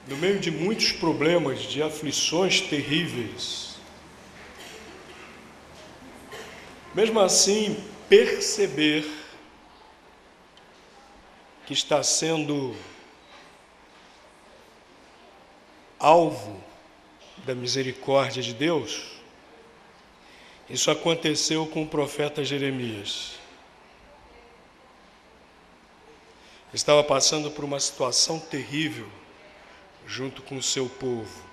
No meio de muitos problemas, de aflições terríveis, mesmo assim, perceber que está sendo alvo da misericórdia de Deus, isso aconteceu com o profeta Jeremias. Estava passando por uma situação terrível junto com o seu povo.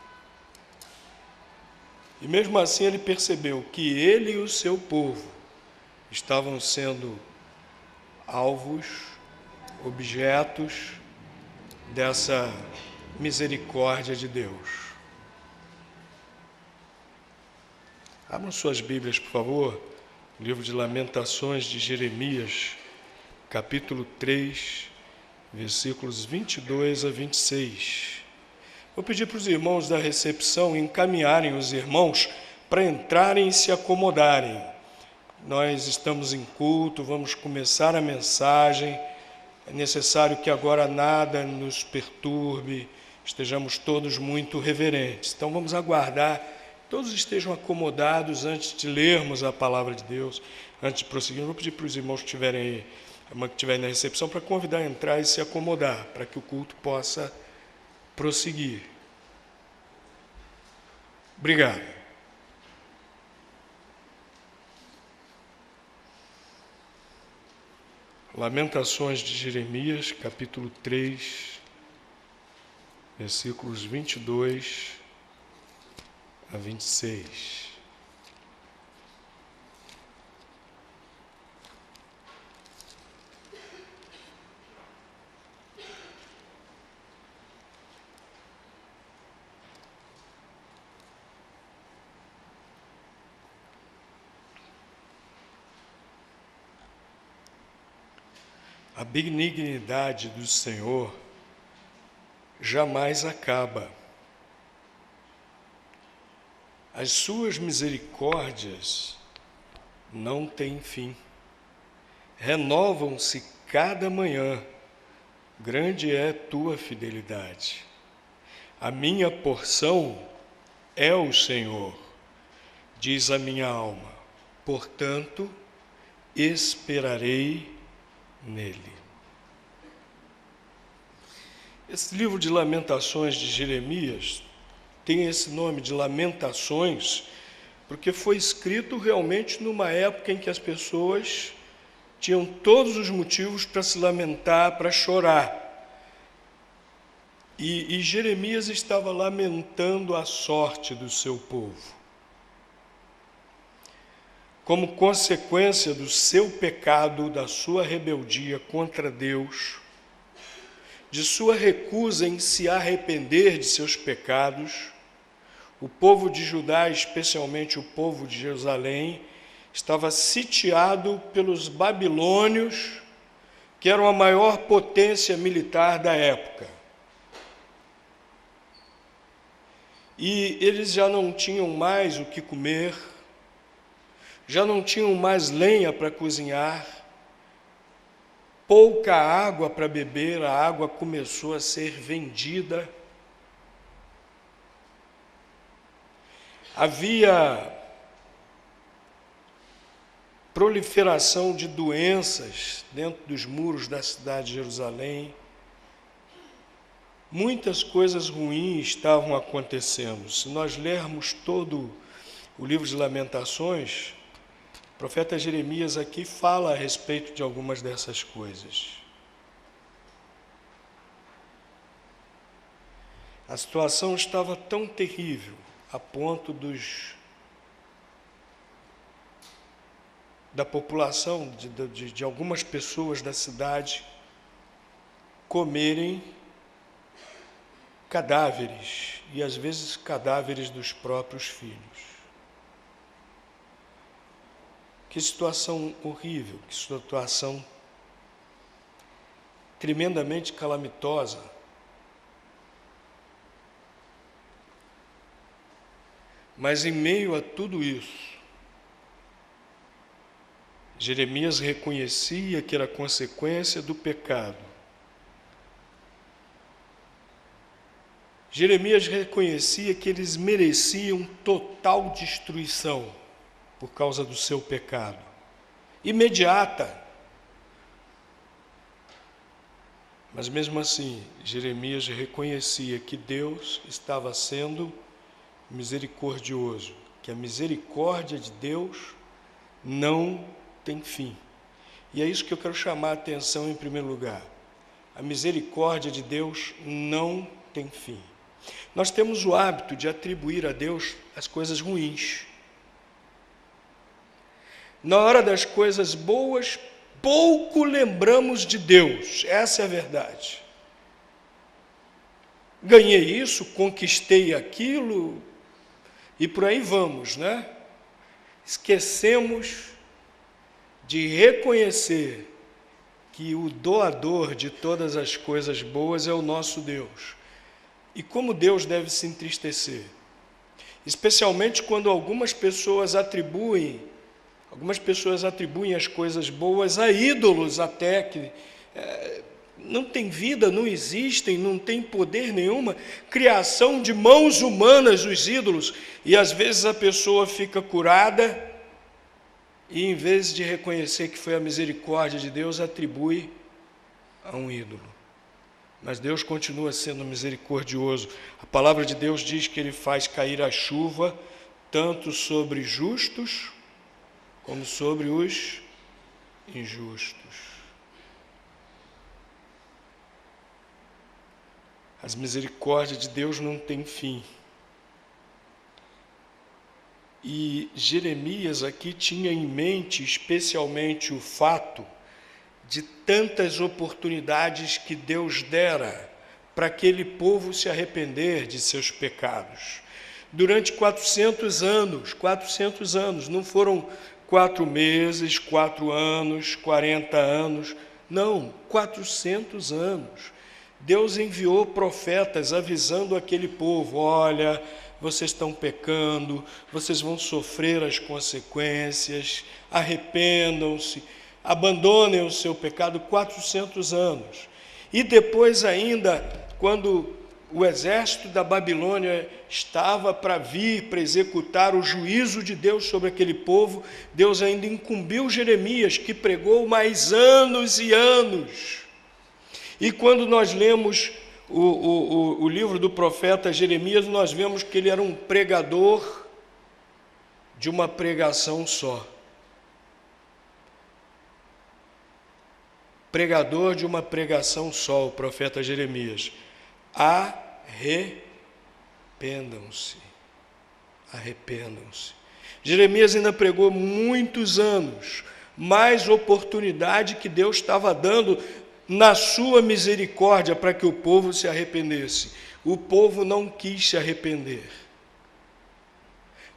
E mesmo assim ele percebeu que ele e o seu povo estavam sendo alvos, objetos dessa misericórdia de Deus. Abram suas Bíblias, por favor, livro de Lamentações de Jeremias, capítulo 3, versículos 22 a 26. Vou pedir para os irmãos da recepção encaminharem os irmãos para entrarem e se acomodarem. Nós estamos em culto, vamos começar a mensagem. É necessário que agora nada nos perturbe, estejamos todos muito reverentes. Então vamos aguardar, todos estejam acomodados antes de lermos a palavra de Deus, antes de prosseguir. Vou pedir para os irmãos que estiverem na recepção para convidar a entrar e se acomodar, para que o culto possa prosseguir. Obrigado. Lamentações de Jeremias, capítulo 3, versículos 22 a 26. A benignidade do Senhor jamais acaba. As suas misericórdias não têm fim. Renovam-se cada manhã. Grande é tua fidelidade. A minha porção é o Senhor, diz a minha alma. Portanto, esperarei nele. Esse livro de Lamentações de Jeremias tem esse nome de Lamentações porque foi escrito realmente numa época em que as pessoas tinham todos os motivos para se lamentar, para chorar. E Jeremias estava lamentando a sorte do seu povo. Como consequência do seu pecado, da sua rebeldia contra Deus, de sua recusa em se arrepender de seus pecados, o povo de Judá, especialmente o povo de Jerusalém, estava sitiado pelos babilônios, que eram a maior potência militar da época. E eles já não tinham mais o que comer, já não tinham mais lenha para cozinhar, pouca água para beber, a água começou a ser vendida. Havia proliferação de doenças dentro dos muros da cidade de Jerusalém. Muitas coisas ruins estavam acontecendo. Se nós lermos todo o livro de Lamentações, o profeta Jeremias aqui fala a respeito de algumas dessas coisas. A situação estava tão terrível, a ponto da população, de algumas pessoas da cidade, comerem cadáveres, e às vezes cadáveres dos próprios filhos. Que situação horrível, que situação tremendamente calamitosa. Mas em meio a tudo isso, Jeremias reconhecia que era consequência do pecado. Jeremias reconhecia que eles mereciam total destruição por causa do seu pecado, imediata. Mas mesmo assim, Jeremias reconhecia que Deus estava sendo misericordioso, que a misericórdia de Deus não tem fim. E é isso que eu quero chamar a atenção em primeiro lugar. A misericórdia de Deus não tem fim. Nós temos o hábito de atribuir a Deus as coisas ruins. Na hora das coisas boas, pouco lembramos de Deus. Essa é a verdade. Ganhei isso, conquistei aquilo, e por aí vamos, né? Esquecemos de reconhecer que o doador de todas as coisas boas é o nosso Deus. E como Deus deve se entristecer? Especialmente quando algumas pessoas atribuem as coisas boas a ídolos até, que não tem vida, não existem, não tem poder nenhuma, criação de mãos humanas os ídolos, e às vezes a pessoa fica curada, e em vez de reconhecer que foi a misericórdia de Deus, atribui a um ídolo. Mas Deus continua sendo misericordioso. A palavra de Deus diz que Ele faz cair a chuva tanto sobre justos como sobre os injustos. As misericórdias de Deus não têm fim. E Jeremias aqui tinha em mente especialmente o fato de tantas oportunidades que Deus dera para aquele povo se arrepender de seus pecados. Durante 400 anos, não foram 4 meses, 4 anos, 40 anos, não, 400 anos. Deus enviou profetas avisando aquele povo: olha, vocês estão pecando, vocês vão sofrer as consequências, arrependam-se, abandonem o seu pecado. 400 anos. E depois ainda, quando o exército da Babilônia estava para vir, para executar o juízo de Deus sobre aquele povo, Deus ainda incumbiu Jeremias, que pregou mais anos e anos. E quando nós lemos o livro do profeta Jeremias, nós vemos que ele era um pregador de uma pregação só. Pregador de uma pregação só, o profeta Jeremias. Arrependam-se. Arrependam-se. Jeremias ainda pregou muitos anos, mais oportunidade que Deus estava dando na sua misericórdia para que o povo se arrependesse. O povo não quis se arrepender,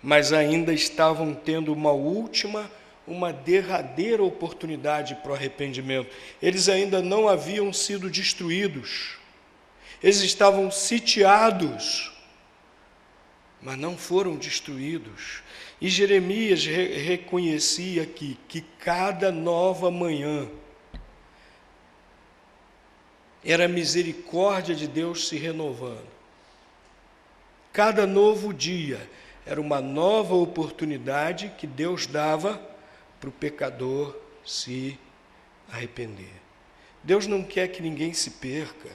mas ainda estavam tendo uma derradeira oportunidade para o arrependimento. Eles ainda não haviam sido destruídos, eles estavam sitiados, mas não foram destruídos. E Jeremias reconhecia aqui que cada nova manhã era a misericórdia de Deus se renovando. Cada novo dia era uma nova oportunidade que Deus dava para o pecador se arrepender. Deus não quer que ninguém se perca.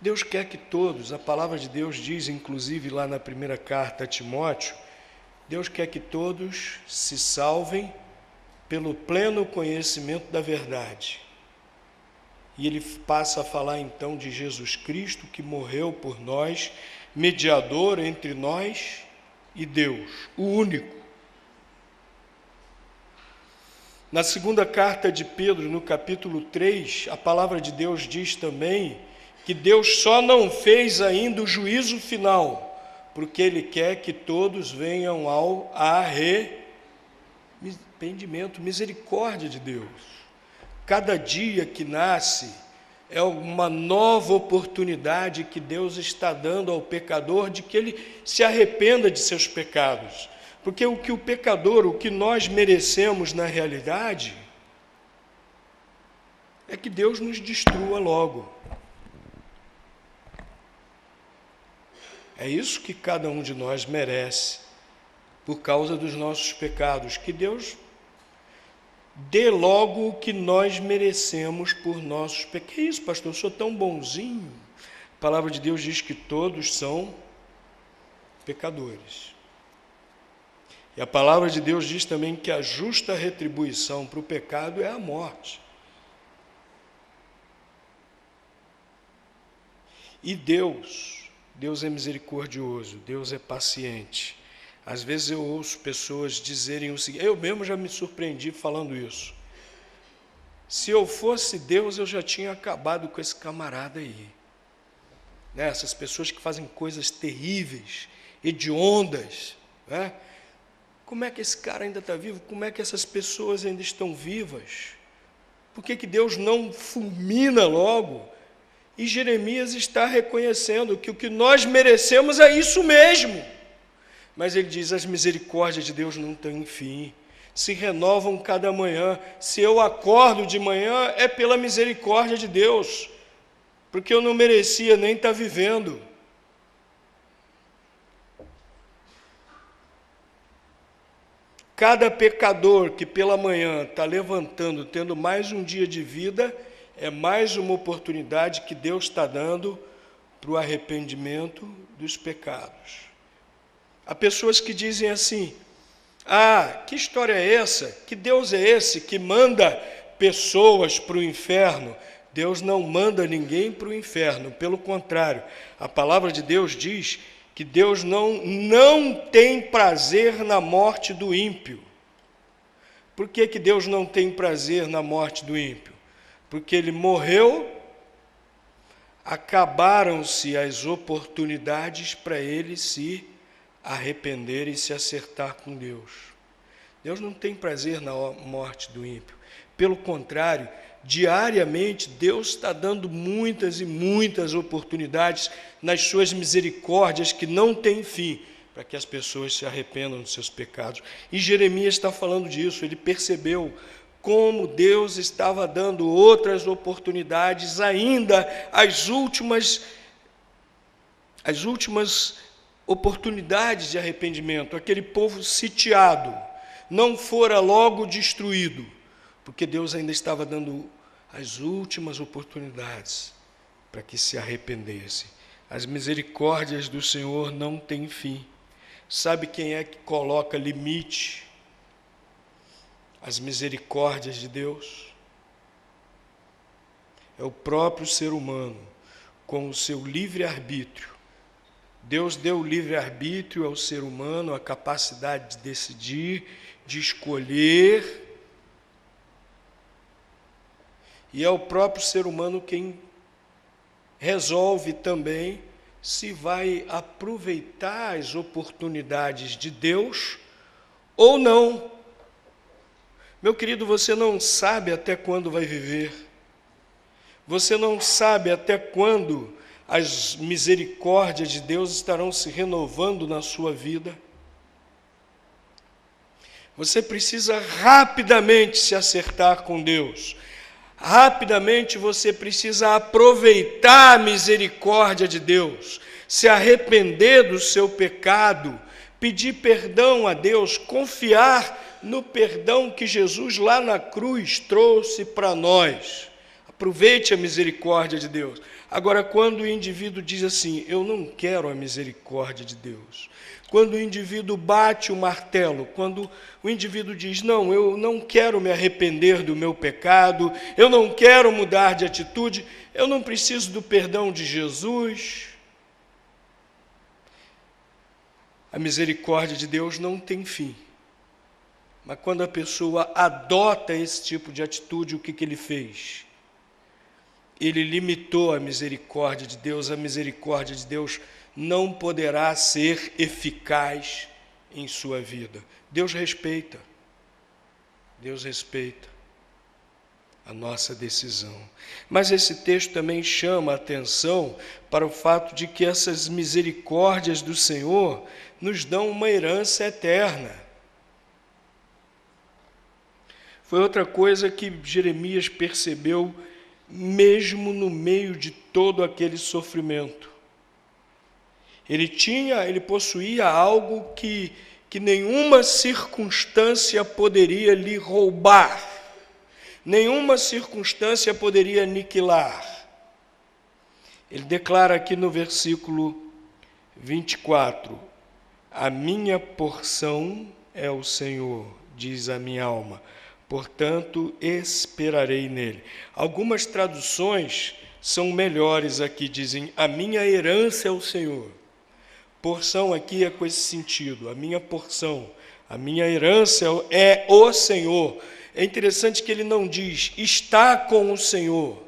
Deus quer que todos, a palavra de Deus diz, inclusive lá na primeira carta a Timóteo, Deus quer que todos se salvem pelo pleno conhecimento da verdade. E ele passa a falar então de Jesus Cristo, que morreu por nós, mediador entre nós e Deus, o único. Na segunda carta de Pedro, no capítulo 3, a palavra de Deus diz também que Deus só não fez ainda o juízo final, porque Ele quer que todos venham ao arrependimento, misericórdia de Deus. Cada dia que nasce é uma nova oportunidade que Deus está dando ao pecador de que ele se arrependa de seus pecados. Porque o que nós merecemos na realidade é que Deus nos destrua logo. É isso que cada um de nós merece, por causa dos nossos pecados, que Deus dê logo o que nós merecemos por nossos pecados. Que isso, pastor? Eu sou tão bonzinho. A palavra de Deus diz que todos são pecadores. E a palavra de Deus diz também que a justa retribuição para o pecado é a morte. E Deus é misericordioso, Deus é paciente. Às vezes eu ouço pessoas dizerem o seguinte, eu mesmo já me surpreendi falando isso. Se eu fosse Deus, eu já tinha acabado com esse camarada aí. Né? Essas pessoas que fazem coisas terríveis, hediondas. Né? Como é que esse cara ainda está vivo? Como é que essas pessoas ainda estão vivas? Por que Deus não fulmina logo? E Jeremias está reconhecendo que o que nós merecemos é isso mesmo. Mas ele diz, as misericórdias de Deus não têm fim, se renovam cada manhã. Se eu acordo de manhã, é pela misericórdia de Deus, porque eu não merecia nem estar vivendo. Cada pecador que pela manhã está levantando, tendo mais um dia de vida, é mais uma oportunidade que Deus está dando para o arrependimento dos pecados. Há pessoas que dizem assim, que história é essa? Que Deus é esse que manda pessoas para o inferno? Deus não manda ninguém para o inferno, pelo contrário, a palavra de Deus diz que Deus não tem prazer na morte do ímpio. Por que Deus não tem prazer na morte do ímpio? Porque ele morreu, acabaram-se as oportunidades para ele se arrepender e se acertar com Deus. Deus não tem prazer na morte do ímpio. Pelo contrário, diariamente Deus está dando muitas e muitas oportunidades nas suas misericórdias que não têm fim, para que as pessoas se arrependam dos seus pecados. E Jeremias está falando disso, ele percebeu como Deus estava dando outras oportunidades ainda, as últimas oportunidades de arrependimento. Aquele povo sitiado não fora logo destruído, porque Deus ainda estava dando as últimas oportunidades para que se arrependesse. As misericórdias do Senhor não têm fim. Sabe quem é que coloca limite às misericórdias de Deus? É o próprio ser humano, com o seu livre-arbítrio. Deus deu o livre-arbítrio ao ser humano, a capacidade de decidir, de escolher. E é o próprio ser humano quem resolve também se vai aproveitar as oportunidades de Deus ou não. Meu querido, você não sabe até quando vai viver. Você não sabe até quando as misericórdias de Deus estarão se renovando na sua vida. Você precisa rapidamente se acertar com Deus. Rapidamente você precisa aproveitar a misericórdia de Deus, se arrepender do seu pecado, pedir perdão a Deus, confiar no perdão que Jesus lá na cruz trouxe para nós. Aproveite a misericórdia de Deus. Agora, quando o indivíduo diz assim, eu não quero a misericórdia de Deus, quando o indivíduo bate o martelo, quando o indivíduo diz, não, eu não quero me arrepender do meu pecado, eu não quero mudar de atitude, eu não preciso do perdão de Jesus. A misericórdia de Deus não tem fim. Mas quando a pessoa adota esse tipo de atitude, o que ele fez? Ele limitou a misericórdia de Deus. A misericórdia de Deus não poderá ser eficaz em sua vida. Deus respeita a nossa decisão. Mas esse texto também chama a atenção para o fato de que essas misericórdias do Senhor nos dão uma herança eterna. Foi outra coisa que Jeremias percebeu mesmo no meio de todo aquele sofrimento. Ele possuía algo que nenhuma circunstância poderia lhe roubar, nenhuma circunstância poderia aniquilar. Ele declara aqui no versículo 24, a minha porção é o Senhor, diz a minha alma, portanto esperarei nele. Algumas traduções são melhores aqui, dizem, a minha herança é o Senhor. Porção aqui é com esse sentido, a minha porção, a minha herança é o Senhor. É interessante que ele não diz, está com o Senhor.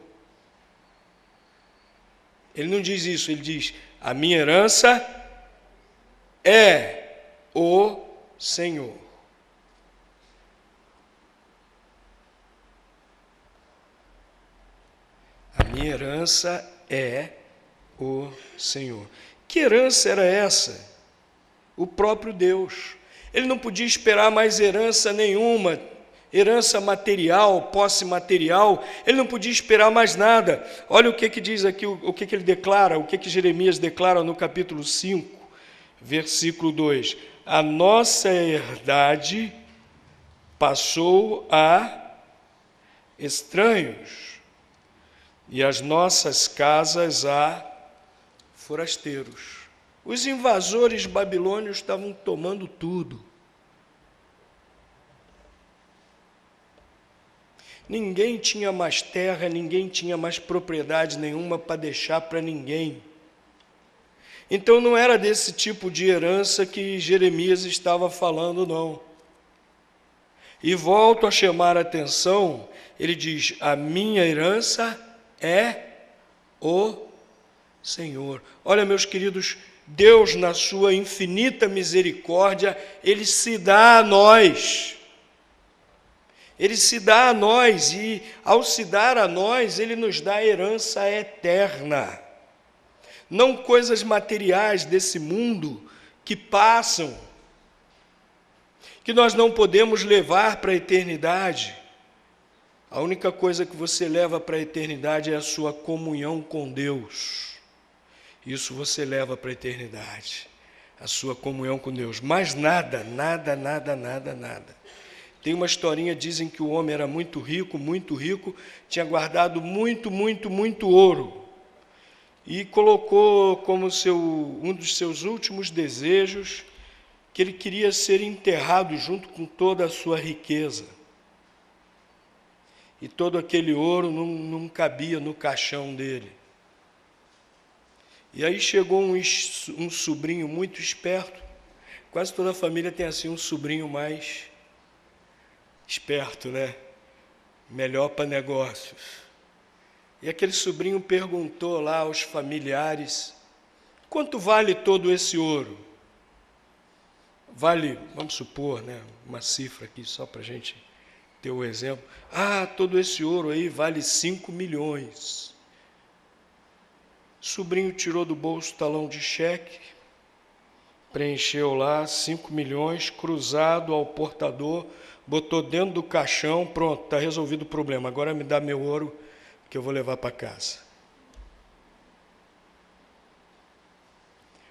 Ele não diz isso, ele diz, a minha herança é o Senhor. A minha herança é o Senhor. Que herança era essa? O próprio Deus. Ele não podia esperar mais herança nenhuma, herança material, posse material, ele não podia esperar mais nada. Olha o que diz aqui, o que ele declara, o que Jeremias declara no capítulo 5, versículo 2. A nossa herdade passou a estranhos, e as nossas casas a forasteiros. Os invasores babilônios estavam tomando tudo. Ninguém tinha mais terra, ninguém tinha mais propriedade nenhuma para deixar para ninguém. Então não era desse tipo de herança que Jeremias estava falando, não. E volto a chamar a atenção, ele diz, a minha herança é o Senhor. Olha, meus queridos, Deus, na sua infinita misericórdia, Ele se dá a nós. Ele se dá a nós e, ao se dar a nós, Ele nos dá a herança eterna. Não coisas materiais desse mundo que passam, que nós não podemos levar para a eternidade. A única coisa que você leva para a eternidade é a sua comunhão com Deus. Isso você leva para a eternidade, a sua comunhão com Deus. Mas nada. Tem uma historinha, dizem que o homem era muito rico, tinha guardado muito ouro. E colocou como um dos seus últimos desejos que ele queria ser enterrado junto com toda a sua riqueza. E todo aquele ouro não cabia no caixão dele. E aí chegou um sobrinho muito esperto. Quase toda a família tem assim um sobrinho mais esperto, né? Melhor para negócios. E aquele sobrinho perguntou lá aos familiares, quanto vale todo esse ouro? Vale, vamos supor, né, uma cifra aqui só para a gente ter o exemplo. Todo esse ouro aí vale 5 milhões. O sobrinho tirou do bolso o talão de cheque, preencheu lá 5 milhões, cruzado ao portador, botou dentro do caixão, pronto, está resolvido o problema, agora me dá meu ouro que eu vou levar para casa.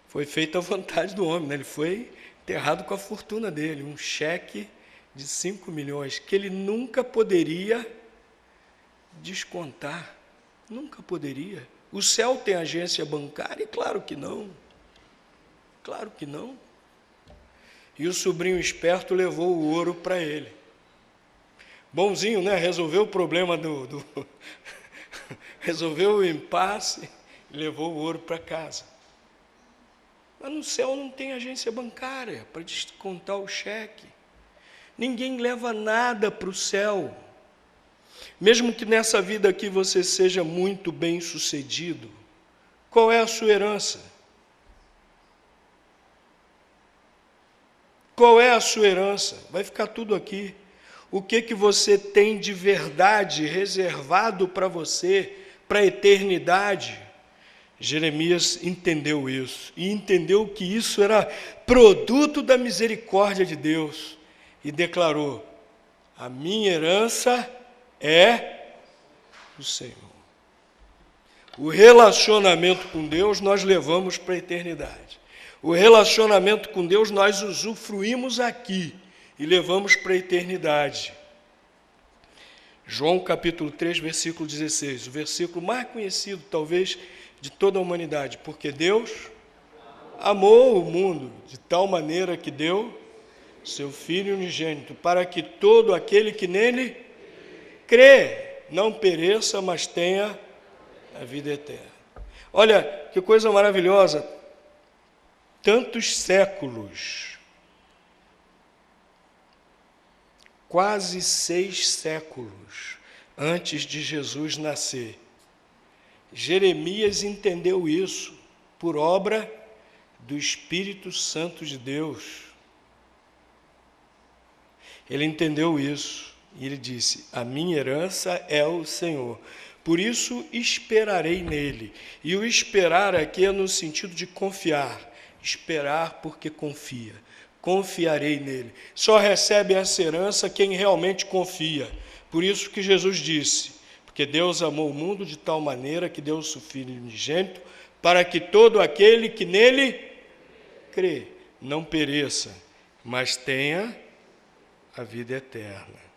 Foi feita a vontade do homem, né? Ele foi enterrado com a fortuna dele, um cheque de 5 milhões, que ele nunca poderia descontar, nunca poderia. O céu tem agência bancária? Claro que não. Claro que não. E o sobrinho esperto levou o ouro para ele. Bonzinho, né? Resolveu o problema resolveu o impasse, levou o ouro para casa. Mas no céu não tem agência bancária para descontar o cheque. Ninguém leva nada para o céu. Mesmo que nessa vida aqui você seja muito bem sucedido, qual é a sua herança? Qual é a sua herança? Vai ficar tudo aqui. O que você tem de verdade reservado para você, para a eternidade? Jeremias entendeu isso, e entendeu que isso era produto da misericórdia de Deus, e declarou, a minha herança é o Senhor. O relacionamento com Deus nós levamos para a eternidade. O relacionamento com Deus nós usufruímos aqui e levamos para a eternidade. João capítulo 3, versículo 16, o versículo mais conhecido talvez de toda a humanidade, porque Deus amou o mundo de tal maneira que deu seu Filho unigênito, para que todo aquele que nele crê não pereça, mas tenha a vida eterna. Olha, que coisa maravilhosa, tantos séculos, quase 6 séculos antes de Jesus nascer, Jeremias entendeu isso por obra do Espírito Santo de Deus. Ele entendeu isso e ele disse: a minha herança é o Senhor, por isso esperarei nele. E o esperar aqui é no sentido de confiar, esperar porque confia, confiarei nele. Só recebe essa herança quem realmente confia. Por isso que Jesus disse, porque Deus amou o mundo de tal maneira que deu o seu Filho unigênito, para que todo aquele que nele crê não pereça, mas tenha a vida eterna.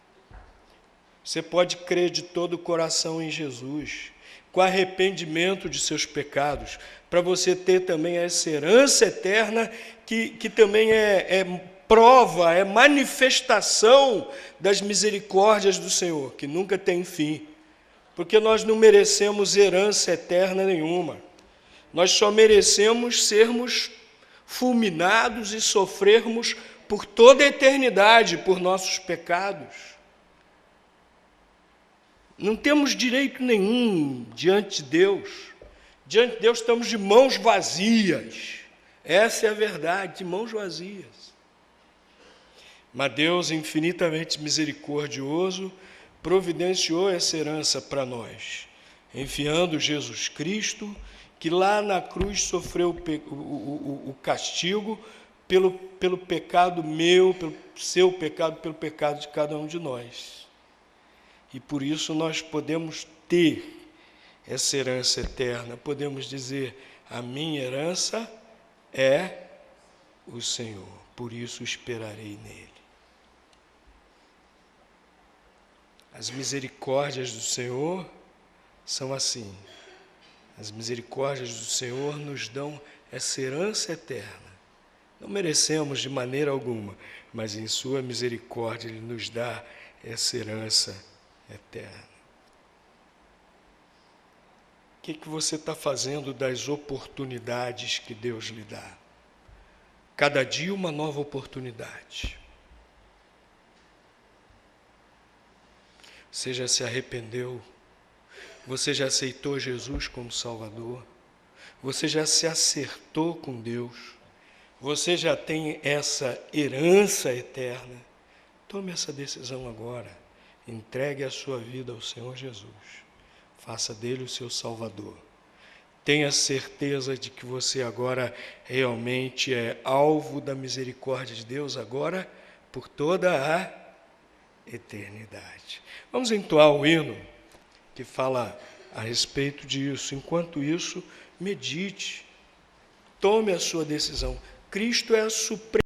Você pode crer de todo o coração em Jesus, com arrependimento de seus pecados, para você ter também essa herança eterna, que também é prova, é manifestação das misericórdias do Senhor, que nunca tem fim, porque nós não merecemos herança eterna nenhuma, nós só merecemos sermos fulminados e sofrermos por toda a eternidade por nossos pecados. Não temos direito nenhum diante de Deus. Diante de Deus estamos de mãos vazias. Essa é a verdade, de mãos vazias. Mas Deus, infinitamente misericordioso, providenciou essa herança para nós, enviando Jesus Cristo, que lá na cruz sofreu o castigo pelo pecado meu, pelo seu pecado, pelo pecado de cada um de nós. E por isso nós podemos ter essa herança eterna, podemos dizer, a minha herança é o Senhor, por isso esperarei nele. As misericórdias do Senhor são assim. As misericórdias do Senhor nos dão essa herança eterna. Não merecemos de maneira alguma, mas em sua misericórdia Ele nos dá essa herança eterna. O que você está fazendo das oportunidades que Deus lhe dá? Cada dia uma nova oportunidade. Você já se arrependeu? Você já aceitou Jesus como Salvador? Você já se acertou com Deus? Você já tem essa herança eterna? Tome essa decisão agora. Entregue a sua vida ao Senhor Jesus. Faça dele o seu Salvador. Tenha certeza de que você agora realmente é alvo da misericórdia de Deus, agora por toda a eternidade. Vamos entoar o hino que fala a respeito disso. Enquanto isso, medite, tome a sua decisão. Cristo é a suprema